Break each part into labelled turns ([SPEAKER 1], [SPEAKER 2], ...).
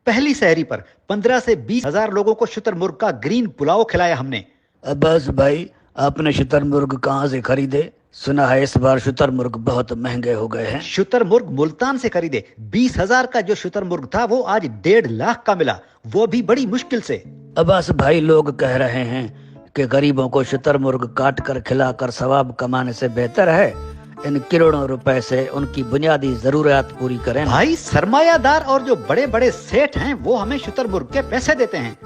[SPEAKER 1] पहली सहरी पर 15 से 20 हजार लोगों को शुतुरमुर्ग का ग्रीन पुलाव खिलाया हमने।
[SPEAKER 2] अब्बास भाई, आपने शुतुरमुर्ग कहाँ से खरीदे? सुना है इस बार शुतुरमुर्ग बहुत महंगे हो गए हैं।
[SPEAKER 1] शुतुरमुर्ग मुल्तान से खरीदे। 20,000 का जो शुतुरमुर्ग था वो आज 1.5 लाख का मिला, वो भी बड़ी मुश्किल से।
[SPEAKER 2] अब्बास भाई, लोग कह रहे हैं कि गरीबों को शुतुरमुर्ग काट कर खिलाकर सवाब कमाने से बेहतर है इन करोड़ों रुपए से उनकी बुनियादी जरूरत पूरी करें।
[SPEAKER 1] भाई, सरमायादार और जो बड़े बड़े सेठ हैं वो हमें शुतुरमुर्ग के पैसे देते हैं,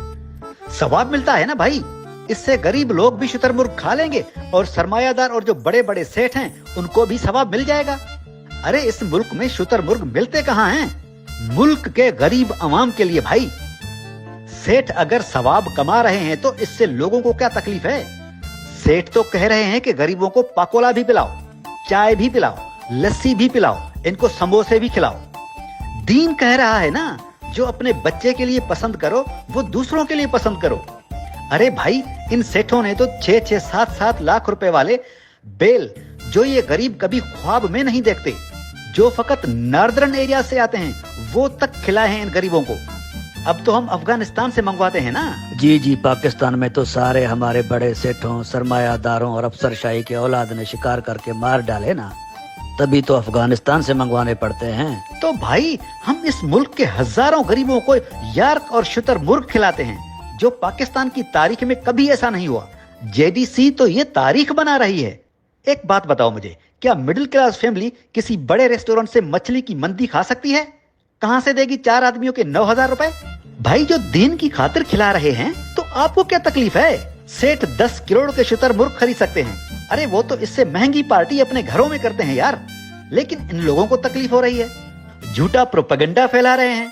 [SPEAKER 1] सवाब मिलता है ना भाई। इससे गरीब लोग भी शुतुरमुर्ग खा लेंगे और सरमायादार और जो बड़े बड़े सेठ हैं उनको भी सवाब मिल जाएगा। अरे इस मुल्क में शुतुरमुर्ग मिलते कहाँ हैं? मुल्क के गरीब अवाम के लिए भाई। सेठ अगर सवाब कमा रहे हैं तो इससे लोगों को क्या तकलीफ है? सेठ तो कह रहे हैं कि गरीबों को पाकोला भी पिलाओ, चाय भी पिलाओ, लस्सी भी पिलाओ, इनको समोसे भी खिलाओ। दीन कह रहा है ना, जो अपने बच्चे के लिए पसंद करो वो दूसरों के लिए पसंद करो। अरे भाई, इन सेठों ने तो 6-6, 7-7 लाख रुपए वाले बेल, जो ये गरीब कभी ख्वाब में नहीं देखते, जो फकत नॉर्दर्न एरिया से आते हैं, वो तक खिलाए हैं इन गरीबों को। अब तो हम अफगानिस्तान से मंगवाते हैं ना।
[SPEAKER 2] जी, पाकिस्तान में तो सारे हमारे बड़े सेठों, सरमायादारों और अफसरशाही के औलाद ने शिकार करके मार डाले ना, तभी तो अफगानिस्तान से मंगवाने पड़ते हैं।
[SPEAKER 1] तो भाई, हम इस मुल्क के हजारों गरीबों को यार्क और शुतुरमुर्ग खिलाते हैं, जो पाकिस्तान की तारीख में कभी ऐसा नहीं हुआ। जेडीसी तो ये तारीख बना रही है। एक बात बताओ मुझे, क्या मिडिल क्लास फैमिली किसी बड़े रेस्टोरेंट से मछली की मंदी खा सकती है? कहां से देगी 4 आदमियों के 9,000 रुपए? भाई, जो दीन की खातिर खिला रहे हैं तो आपको क्या तकलीफ है? सेठ 10 करोड़ के शुतुरमुर्ग खरीद सकते हैं। अरे वो तो इससे महंगी पार्टी अपने घरों में करते हैं यार, लेकिन इन लोगों को तकलीफ हो रही है। झूठा प्रोपेगेंडा फैला रहे हैं,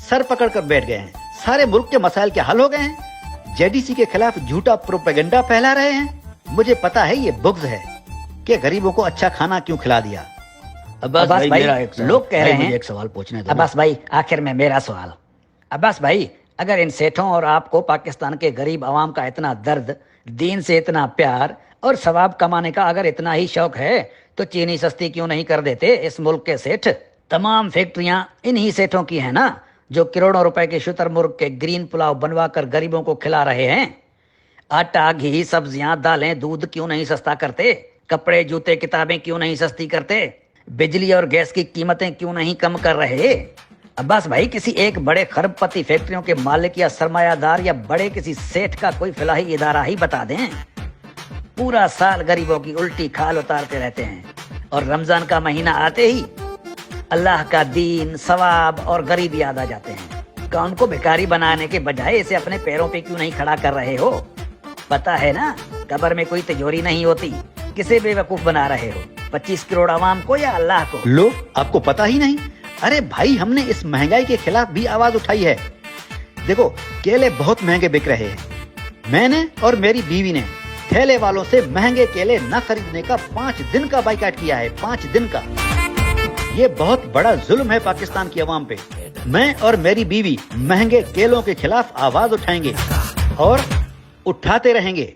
[SPEAKER 1] सर पकड़ कर बैठ गए हैं, सारे मुल्क के मसाइल के हल हो गए हैं। जेडीसी के खिलाफ झूठा प्रोपेगेंडा फैला रहे हैं। मुझे पता है ये बुग़्ज़ है कि गरीबों को अच्छा खाना क्यों खिला दिया।
[SPEAKER 2] अब्बास भाई,
[SPEAKER 3] लोग कह रहे हैं,
[SPEAKER 2] एक सवाल पूछने दो।
[SPEAKER 3] अब्बास भाई, आखिर में मेरा सवाल। अब्बास भाई, अगर इन सेठों और आपको पाकिस्तान के गरीब आवाम का इतना दर्द, दीन से इतना प्यार और सवाब कमाने का अगर इतना ही शौक है, तो चीनी सस्ती क्यों नहीं कर देते इस मुल्क के सेठ? तमाम फैक्ट्रियां इन्हीं सेठों की हैं ना, जो करोड़ों रुपए के शुतुरमुर्ग के ग्रीन पुलाव बनवा कर गरीबों को खिला रहे हैं। आटा, घी, सब्जियां, दालें, दूध क्यों नहीं सस्ता करते? कपड़े, जूते, किताबें क्यों नहीं सस्ती करते? बिजली और गैस की कीमतें क्यों नहीं कम कर रहे? अब्बास भाई, किसी एक बड़े खरबपति फैक्ट्रियों के मालिक या सरमायादार या बड़े किसी सेठ का कोई फलाही इदारा ही बता दें। पूरा साल गरीबों की उल्टी खाल उतारते रहते हैं और रमजान का महीना आते ही अल्लाह का दीन, सवाब और गरीबी याद आ जाते हैं। कौन को भिखारी बनाने के बजाय इसे अपने पैरों पे क्यों नहीं खड़ा कर रहे हो? पता है ना, कब्र में कोई तिजोरी नहीं होती। किसे बेवकूफ बना रहे हो? 25 करोड़ आवाम को या अल्लाह को?
[SPEAKER 1] लो, आपको पता ही नहीं? अरे भाई, हमने इस महंगाई के खिलाफ भी आवाज उठाई है। देखो, केले बहुत महंगे बिक रहे हैं। मैंने और मेरी बीवी ने ठेले वालों से महंगे केले न खरीदने का 5 दिन का बाइकाट किया है। 5 दिन का। ये बहुत बड़ा जुल्म है पाकिस्तान की आवाम पे। मैं और मेरी बीवी महंगे केलों के खिलाफ आवाज उठाएंगे और उठाते रहेंगे।